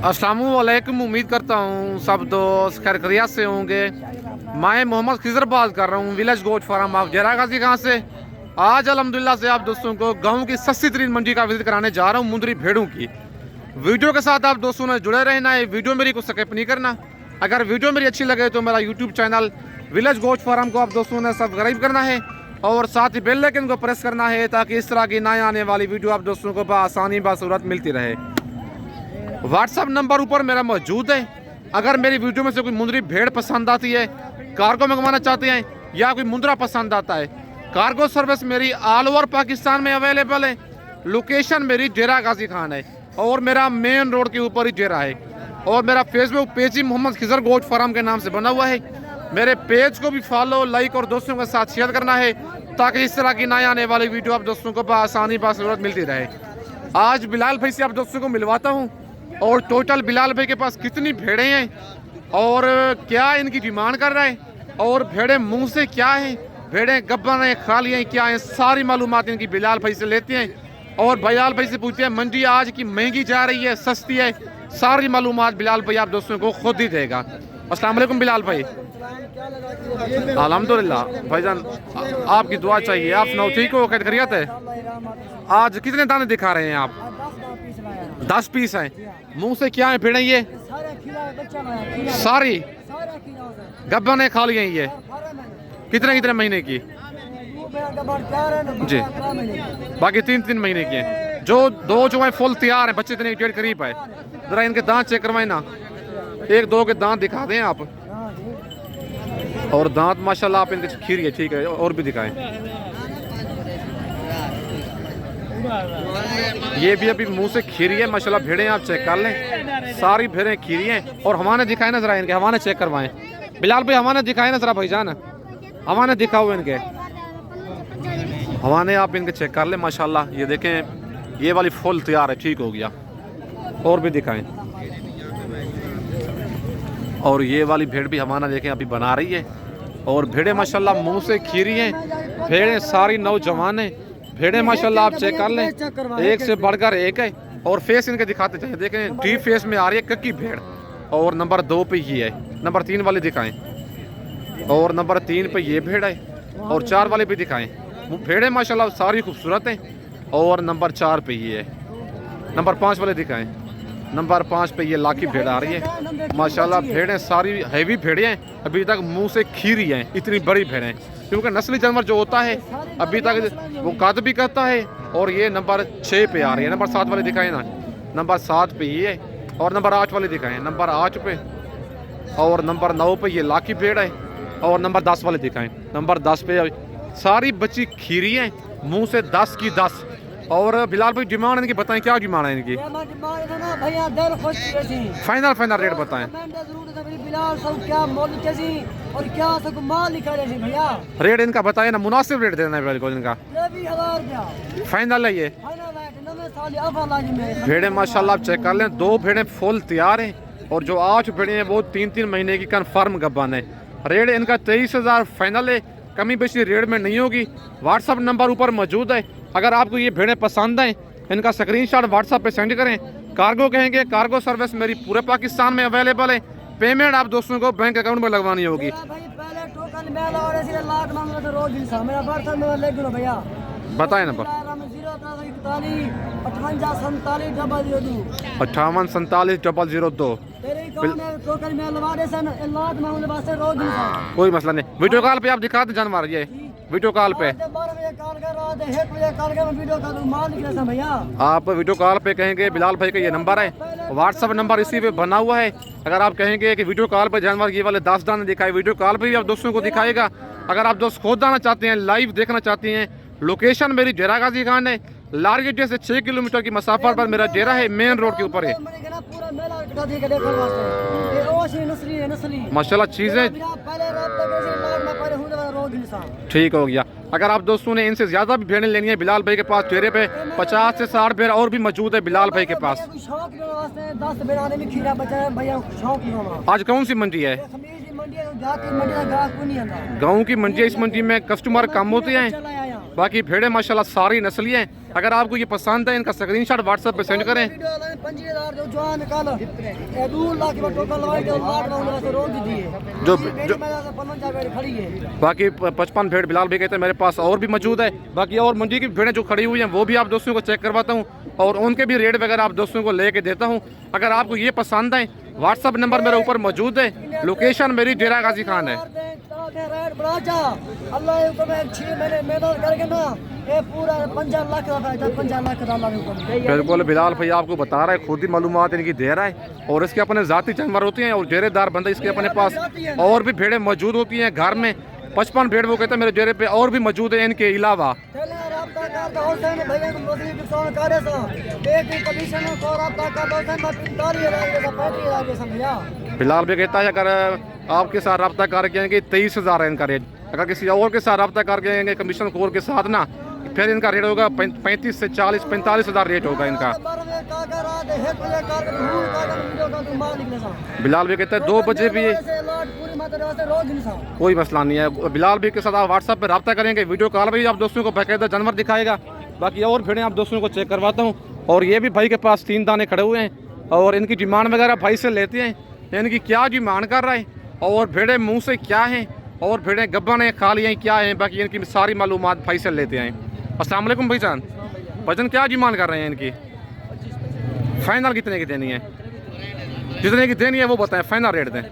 अस्सलामुअलैकुम। उम्मीद करता हूँ सब दोस्त खैर खैरियत से होंगे। मैं मोहम्मद खिजर बात कर रहा हूँ विलेज गोट फार्म ऑफ जेरा गाजी खां से। आज अल्हम्दुलिल्लाह से आप दोस्तों को गाँव की सस्ती तरीन मंडी का विजिट कराने जा रहा हूँ मुंदरी भेड़ों की। वीडियो के साथ आप दोस्तों ने जुड़े रहना है, वीडियो मेरी को स्किप नहीं करना। अगर वीडियो मेरी अच्छी लगे तो मेरा YouTube channel village goat farm को आप दोस्तों ने सब्सक्राइब करना है और साथ ही बेल आइकन को प्रेस करना है ताकि इस तरह की नए आने वाली वीडियो आप दोस्तों को आसानी बासूरत मिलती रहे। व्हाट्सअप नंबर ऊपर मेरा मौजूद है। अगर मेरी वीडियो में से कोई मुंदरी भेड़ पसंद आती है, कार्गो मंगवाना चाहते हैं या कोई मुंदरा पसंद आता है, कार्गो सर्विस मेरी ऑल ओवर पाकिस्तान में अवेलेबल है। लोकेशन मेरी जेरा गाजी खान है और मेरा मेन रोड के ऊपर ही जेरा है और मेरा फेसबुक पेज ही मोहम्मद खिजर गोट फार्म के नाम से बना हुआ है। मेरे पेज को भी फॉलो, लाइक और दोस्तों के साथ शेयर करना है ताकि इस तरह की नए आने वाली वीडियो आप दोस्तों को आसानी बासूरत मिलती रहे। आज बिलाल भाई से आप दोस्तों को मिलवाता हूँ और टोटल बिलाल भाई के पास कितनी भेड़ें हैं और क्या इनकी डिमांड कर रहा है और भेड़ें मुंह से क्या है, भेड़ें गब्बन हैं, खाली हैं, क्या हैं, सारी मालूमात इनकी बिलाल भाई से लेते हैं और बिलाल भाई से पूछते हैं मंडी आज की महंगी जा रही है, सस्ती है, सारी मालूमात बिलाल भाई आप दोस्तों को खुद ही देगा। अस्सलाम वालेकुम बिलाल भाई। अल्हम्दुलिल्लाह भाईजान आपकी दुआ चाहिए। आप सुनाओ ठीक हो, खैरियत है? आज कितने दाने दिखा रहे हैं आप? 10 पीस हैं। मुंह से क्या है भेड़ें ये? सारी गब्बन है, खा लिए ये? कितने कितने महीने की जी? बाकी 3 महीने की हैं। जो दो जो है फुल तैयार है, बच्चे इतने डेढ़ करीब है। जरा इनके दांत चेक करवाए ना, एक दो के दांत दिखा दें आप। और दांत माशाल्लाह आप इनके खीरी है, ठीक है, और भी दिखाएं। ये भी अभी मुंह से खीरी है माशाल्लाह। भेड़ें आप चेक कर लें, सारी भेड़ें खीरी हैं। और हवाने दिखाए ना जरा, इनके हवाने चेक करवाएं। बिलाल भाई हवाने दिखाए ना जरा भाईजान, हवाने दिखाओ इनके हवाने, आप इनके चेक कर लें माशाल्लाह। ये देखें ये वाली फुल तैयार है, ठीक हो गया। और भी दिखाएं। और ये वाली भेड़ भी हमारा देखें अभी बना रही है और भेड़ें माशाल्लाह मुंह से खीरी हैं। भेड़ें सारी नौजवान हैं। भेड़ें माशाल्लाह आप चेक कर लें, एक से बढ़कर एक है। और फेस इनके दिखाते चाहिए, देखें डीप फेस में आ रही है कक्की भेड़। और नंबर 2 पे ये है, नंबर 3 वाले दिखाएं। और नंबर 3 पे ये भेड़ है और 4 वाले भी दिखाएं। भेड़ें माशाल्लाह सारी खूबसूरत हैं। और नंबर 4 पे ये है, नंबर 5 वाले दिखाएं। नंबर 5 पे ये लाकी भेड़ आ रही है माशाल्लाह। भेड़ें सारी हैवी भेड़ें हैं, अभी तक मुंह से खीरी हैं, इतनी बड़ी भेड़ें, क्योंकि नस्ली जानवर जो होता है अभी तक वो कद भी करता है। और ये नंबर 6 पे आ रही है। नंबर 7 वाले दिखाएं ना, नंबर 7 पे ये है। और नंबर 8 वाले दिखाएं, नंबर 8 पे। और नंबर 9 पे ये लाकी भेड़ है। और नंबर 10 वाले दिखाएं, नंबर 10 पे सारी बच्ची खीरी हैं, मुँह से 10 की 10। और बिलाल भाई डिमांड इनकी बताएं, क्या डिमांड है इनकी? फाइनल रेट बताएं। रेट इनका बताएं ना, मुनासिब रेट देना है बिल्कुल इनका। फाइनल है ये। भेड़ें माशाल्लाह आप चेक कर लें, 2 भेड़ें फुल तैयार हैं और जो 8 भेड़ें हैं वो 3 महीने की कन्फर्म गब्बान है। रेट इनका 23,000 फाइनल है, कमी बेशी रेट में नहीं होगी। व्हाट्सअप नंबर ऊपर मौजूद है। अगर आपको ये भेड़ें पसंद हैं इनका स्क्रीनशॉट व्हाट्सअप पे सेंड करें। कार्गो कहेंगे, कार्गो सर्विस मेरी पूरे पाकिस्तान में अवेलेबल है। पेमेंट आप दोस्तों को बैंक अकाउंट में लगवानी होगी। बताएं नंबर 5847 कोई मसला नहीं। वीडियो कॉल पे आप दिखाते जानवर, ये वीडियो कॉल पे आप वीडियो कॉल पे कहेंगे बिलाल भाई का ये नंबर है, व्हाट्सअप नंबर इसी पे बना हुआ है। अगर आप कहेंगे कि वीडियो कॉल पे जानवर ये वाले 10 दाने दिखाए, वीडियो कॉल पे भी आप दोस्तों को दिखाएगा। अगर आप दोस्त खुद आना चाहते हैं, लाइव देखना चाहते हैं, लोकेशन मेरी जेरा गाजी खान है। लारगेट से 6 किलोमीटर की मसाफत पर मेरा डेरा है, मेन रोड के ऊपर है। माशाल्लाह चीजें ठीक हो गया। अगर आप दोस्तों ने इनसे ज्यादा भी भेड़ें लेनी है, बिलाल भाई के पास डेरे पे 50 से 60 भेड़ और भी मौजूद है बिलाल भाई के पास। आज कौन सी मंडी है? गाँव की मंडी है। इस मंडी में कस्टमर कम होते हैं बाकी भेड़े माशाल्लाह सारी नस्ली हैं। अगर आपको ये पसंद है इनका स्क्रीनशॉट व्हाट्सएप पे सेंड करें। जो बाकी 55 भेड़ बिलाल भी कहते हैं मेरे पास और भी मौजूद है। बाकी और मंडी की भेड़ें जो खड़ी हुई हैं वो भी आप दोस्तों को चेक करवाता हूँ और उनके भी रेट वगैरह आप दोस्तों को लेके देता हूँ। अगर आपको ये पसंद है व्हाट्सअप नंबर मेरे ऊपर मौजूद है। लोकेशन मेरी डेरा गाजी खान है। बिल्कुल बिलाल भाई आपको बता रहा है, खुद ही मालूमात इनकी दे रहा है और इसके अपने जाती जानवर होते हैं और डेरेदार बंदा इसके अपने पास और भी भेड़ें मौजूद होती हैं घर में। 55 भेड़ वो कहते हैं मेरे डेरे पे और भी मौजूद है इनके अलावा। बिलाल भी कहता है अगर आपके साथ रब्ता करके आएंगे 23,000 है इनका रेट। अगर किसी और के साथ रब्ता करके आएंगे कमीशन खोर के साथ ना फिर इनका रेट होगा 35 से 40-45,000 रेट होगा इनका। बिलाल भी कहता है 2 बजे भी कोई मसला नहीं है। बिलाल भी के साथ आप व्हाट्सएप पे रब्ता करेंगे, वीडियो कॉल भी आप दोस्तों को बाकायदा जानवर दिखाएगा। बाकी और भेड़ें आप दोस्तों को चेक करवाता हूँ। और ये भी भाई के पास 3 दाने खड़े हुए हैं और इनकी डिमांड वगैरह भाई से लेते हैं, इनकी क्या डिमांड कर रहा है और भेड़ें मुँह से क्या हैं और भेड़ें गब्बन है खाली हैं क्या हैं, बाकी इनकी सारी मालूमात भाई से लेते हैं। अस्सलाम वालेकुम भाईजान, वजन क्या डिमांड कर रहे हैं इनकी? फाइनल कितने की देनी है? जितने की देनी है वो बताएं, फाइनल रेट दें।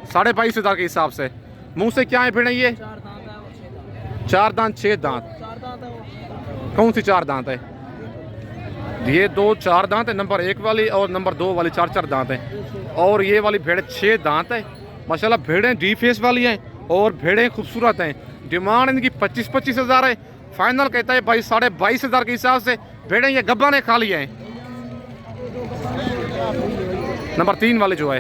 22,500 के हिसाब से। मुंह से क्या है भेड़ें ये? 4 दांत 6 दांत? कौन सी 4 दांत है? ये 2 4 दांत है, नंबर 1 वाली और नंबर 2 वाली 4 दांत है और ये वाली भेड़ 6 दांत है। माशाल्लाह भेड़ें डी फेस वाली हैं और भेड़ें खूबसूरत हैं। डिमांड इनकी 25,000 है। फाइनल कहता है भाई 22,500 के हिसाब से। भेड़ें ये गब्बा ने खा लिया है। नंबर 3 वाले जो है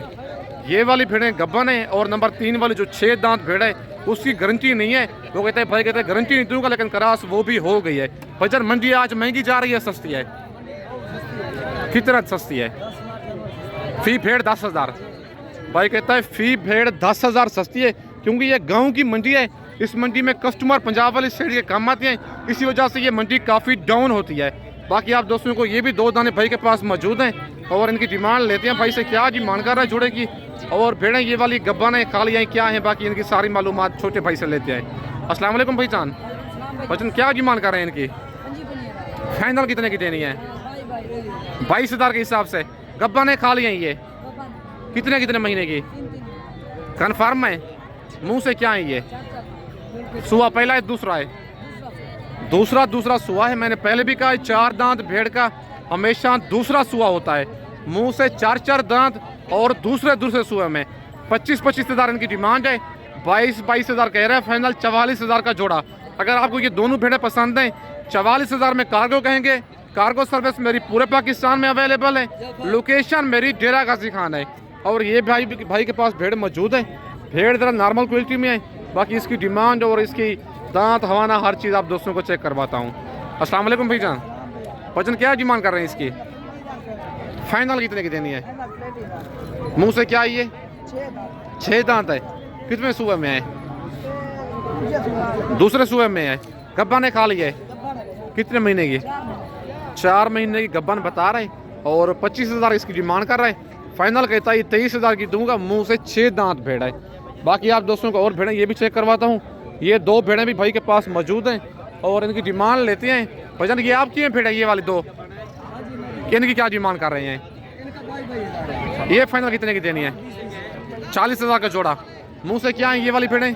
ये वाली भेड़ें गब्बन है और नंबर 3 वाली जो 6 दांत भेड़ है उसकी गारंटी नहीं है। वो कहते हैं भाई कहते हैं गारंटी नहीं दूंगा, लेकिन क्रास वो भी हो गई है। बजर मंडी आज महंगी जा रही है सस्ती है? कितना सस्ती है? फी भेड़ 10,000। भाई कहता है फी भेड़ 10,000 सस्ती है क्योंकि ये गाँव की मंडी है। इस मंडी में कस्टमर पंजाब वाली साइड के काम आते हैं, इसी वजह से ये मंडी काफ़ी डाउन होती है। बाकी आप दोस्तों को ये भी 2 दाने भाई के पास मौजूद हैं और इनकी डिमांड लेते हैं भाई से क्या डिमांड कर रहा है जुड़े की और भेड़ें ये वाली गब्बन है खाली हैं क्या हैं, बाकी इनकी सारी मालूमात छोटे भाई से लेते हैं। अस्सलाम वालेकुम भाईजान, वजन क्या डिमांड कर रहे हैं इनकी? फाइनल कितने की देनी है? 22,000 के हिसाब से। गब्बन है खाली हैं ये? कितने महीने की? कन्फर्म है? मुँह से क्या है ये? सुआ पहला है दूसरा है? दूसरा सुआ है। मैंने पहले भी कहा 4 दांत भेड़ का हमेशा दूसरा सुआ होता है। मुंह से 4 दांत और दूसरे सुए में 25,000 इनकी डिमांड है। 22,000 कह रहे हैं फाइनल। 44,000 का जोड़ा। अगर आपको ये दोनों भेड़ें पसंद हैं 44,000 में कार्गो कहेंगे। कार्गो सर्विस मेरी पूरे पाकिस्तान में अवेलेबल है। लोकेशन मेरी डेरा गाजी खान है और ये भाई के पास भेड़ मौजूद है। भेड़ जरा नॉर्मल क्वालिटी में है। बाकी इसकी डिमांड और इसकी दांत हवाना हर चीज़ आप दोस्तों को चेक करवाता हूँ। अस्सलाम वालेकुम भाईजान, वजन क्या डिमांड कर रहे हैं इसकी? फाइनल कितने की देनी है? मुंह से क्या ये? 6 दांत है। कितने सूबे में है? दूसरे सूबे में है। गब्बन ने खा लिया है? कितने महीने की? 4 महीने की गब्बन बता रहे और 25,000 इसकी डिमांड कर रहा है। फाइनल कहता है 23,000 की दूंगा। मुंह से 6 दांत भेड़ है। बाकी आप दोस्तों को और भेड़ें ये भी चेक करवाता हूँ। ये 2 भेड़ें भी भाई के पास मौजूद हैं और इनकी डिमांड लेते हैं। भजन ये आपकी हैं भेड़ें? ये वाली 2 इनकी क्या डिमांड कर रहे हैं? ये फाइनल कितने की देनी है? 40,000 का जोड़ा। मुंह से क्या है ये वाली भेड़ें?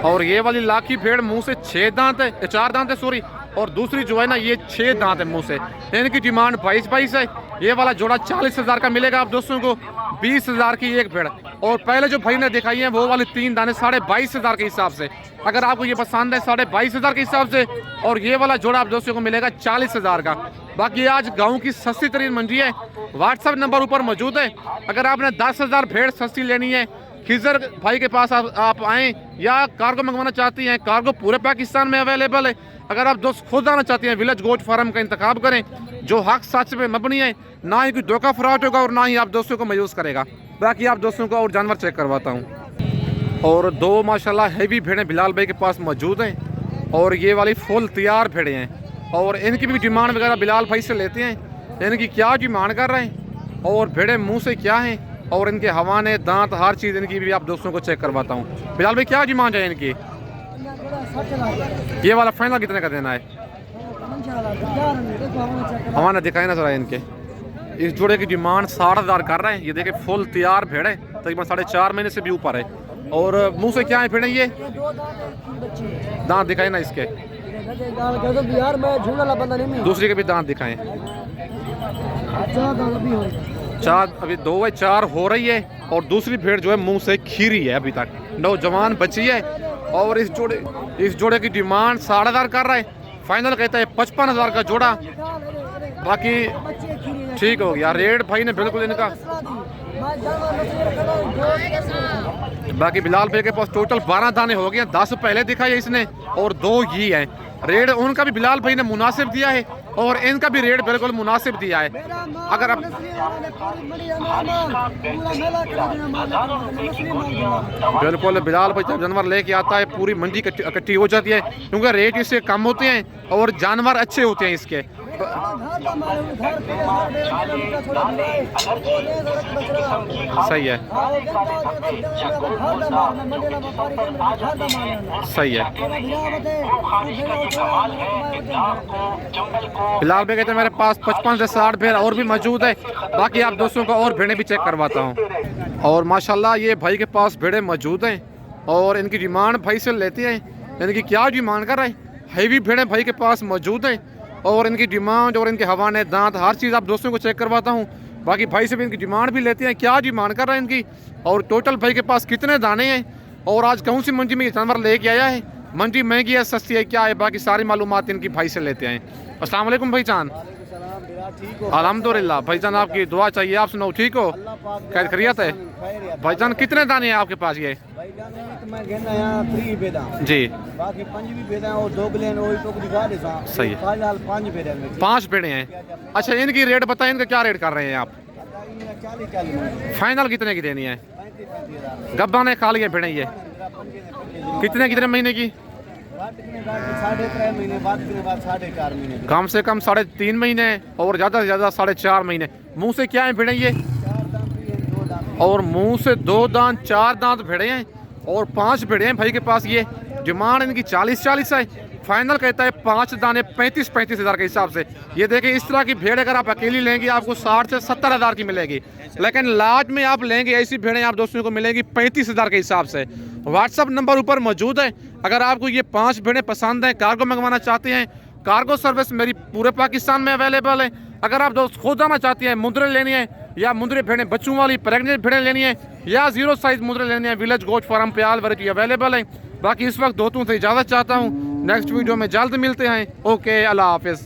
और ये वाली लाखी भेड़ मुंह से 6 दांत है, 4 दांत है सॉरी, और दूसरी जो है ना ये 6 दांत है मुंह से। इनकी डिमांड 22,000 है। ये वाला जोड़ा 40,000 का मिलेगा आप दोस्तों को। 20,000 की एक भेड़। और पहले जो भाई ने दिखाई है वो वाली 3 दाने 22,500 के हिसाब से। अगर आपको ये पसंद है 22,500 के हिसाब से। और ये वाला जोड़ा आप दोस्तों को मिलेगा 40,000 का। बाकी आज गाँव की सस्ती तरीन मंडी है। व्हाट्सएप नंबर ऊपर मौजूद है। अगर आपने 10,000 भेड़ सस्ती लेनी है खिजर भाई के पास आप आएँ, या कार्गो मंगवाना चाहती हैं, कार्गो पूरे पाकिस्तान में अवेलेबल है। अगर आप दोस्त खुद आना चाहते हैं विलेज गोट फार्म का इंतखाब करें जो हक सच पे मबनी है, ना ही कोई धोखा फ्रॉड होगा और ना ही आप दोस्तों को मायूस करेगा। बाकी आप दोस्तों को और जानवर चेक करवाता हूँ। और दो माशाल्लाह हैवी भेड़ें बिलाल भाई के पास मौजूद हैं और ये वाली फुल तैयार भेड़ें हैं और इनकी भी डिमांड वगैरह बिलाल भाई से लेते हैं। इनकी क्या डिमांड कर रहे हैं और भेड़ें मुंह से क्या हैं और इनके हवाने दांत हर चीज़ इनकी भी आप दोस्तों को चेक करवाता हूँ। बिलाल भाई क्या डिमांड है इनकी? ये वाला फाइनल कितने का देना है? हवाना दिखाए ना जरा इनके। इस जोड़े की डिमांड 60,000 कर रहे हैं। ये देखे फुल तैयार भेड़ है, तकरीबन 4.5 महीने से भी ऊपर है। और मुंह से क्या है भेड़? ये दांत दिखाए ना इसके, दूसरी के भी दांत दिखाएं। चार अभी 2 है, 4 हो रही है और दूसरी भेड़ जो है मुंह से खीरी है, अभी तक नौजवान बची है। और इस जोड़े की डिमांड 60,000 कर रहा है। फाइनल कहता है 55,000 का जोड़ा। बाकी ठीक हो गया रेट भाई ने बिल्कुल इनका। बाकी बिलाल भाई के पास टोटल 12 दाने हो गए, 10 पहले दिखाई इसने और 2 ही है। रेट उनका भी बिलाल भाई ने मुनासिब दिया है और इनका भी रेट बिल्कुल मुनासिब दिया है। अगर आप बिल्कुल बिलाल भाई जब जानवर लेके आता है पूरी मंडी इकट्ठी हो जाती है, क्योंकि रेट इससे कम होते हैं और जानवर अच्छे होते हैं इसके। सही है, सही है। बिलाल भाई कहते हैं मेरे पास 55 से 60 भेड़ और भी मौजूद है। बाकी आप दोस्तों को और भेड़ें भी चेक करवाता हूँ। और माशाल्लाह ये भाई के पास भेड़ें मौजूद हैं और इनकी डिमांड भाई से लेते हैं। इनकी क्या डिमांड कर रहे हैं? हैवी भेड़ें भाई के पास मौजूद हैं और इनकी डिमांड और इनके हवाने दांत हर चीज़ आप दोस्तों को चेक करवाता हूँ। बाकी भाई से भी इनकी डिमांड भी लेते हैं, क्या डिमांड कर रहे हैं इनकी और टोटल भाई के पास कितने दाने हैं और आज कौन सी मंडी में ये जानवर लेके आया है, मंडी महंगी है सस्ती है क्या है, बाकी सारी मालूमात इनकी भाई से लेते हैं। अस्सलाम वालेकुम भाईजान। अल्हम्दुलिल्लाह भाईजान, आपकी दुआ चाहिए। आप सुनाओ ठीक हो? खैर खैरियत है भाईजान। कितने दाने हैं आपके पास? ये जी बाकी 5 भेड़े हैं। अच्छा इनकी रेट बताएं, इनका क्या रेट कर रहे हैं आप? फाइनल कितने की देनी है? गब्बा ने खा लिया भेड़े ये कितने महीने की? 3.5 महीने बाद 4.5 महीने, कम से कम 3.5 महीने और ज़्यादा से ज़्यादा 4.5 महीने। मुंह से क्या है भेड़े ये? और मुंह से 2 दांत 4 दांत भेड़े हैं और 5 भेड़े हैं भाई के पास। ये डिमांड इनकी 40 है। फाइनल कहता है 5 दाने 35 हज़ार के हिसाब से। ये देखिए इस तरह की भेड़ अगर आप अकेली लेंगे आपको 60 से 70 हज़ार की मिलेगी, लेकिन लास्ट में आप लेंगे ऐसी भेड़ें आप दोस्तों को मिलेगी 35 हज़ार के हिसाब से। व्हाट्सअप नंबर ऊपर मौजूद है। अगर आपको ये 5 भेड़ें पसंद हैं, कार्गो मंगवाना चाहते हैं, कार्गो सर्विस मेरी पूरे पाकिस्तान में अवेलेबल है। अगर आप दोस्त खुद आना चाहते हैं, मुंदरे लेनी है या मुंदरे भेड़ें बच्चों वाली प्रेगनेंट भेड़ें लेनी है या 0 साइज मुंदरे लेनी है, विलेज गोट फार्म पे आल वैरायटी अवेलेबल है। बाकी इस वक्त दोस्तों से इजाज़त चाहता हूँ। नेक्स्ट वीडियो में जल्द मिलते हैं। ओके, अल्लाह हाफिज़।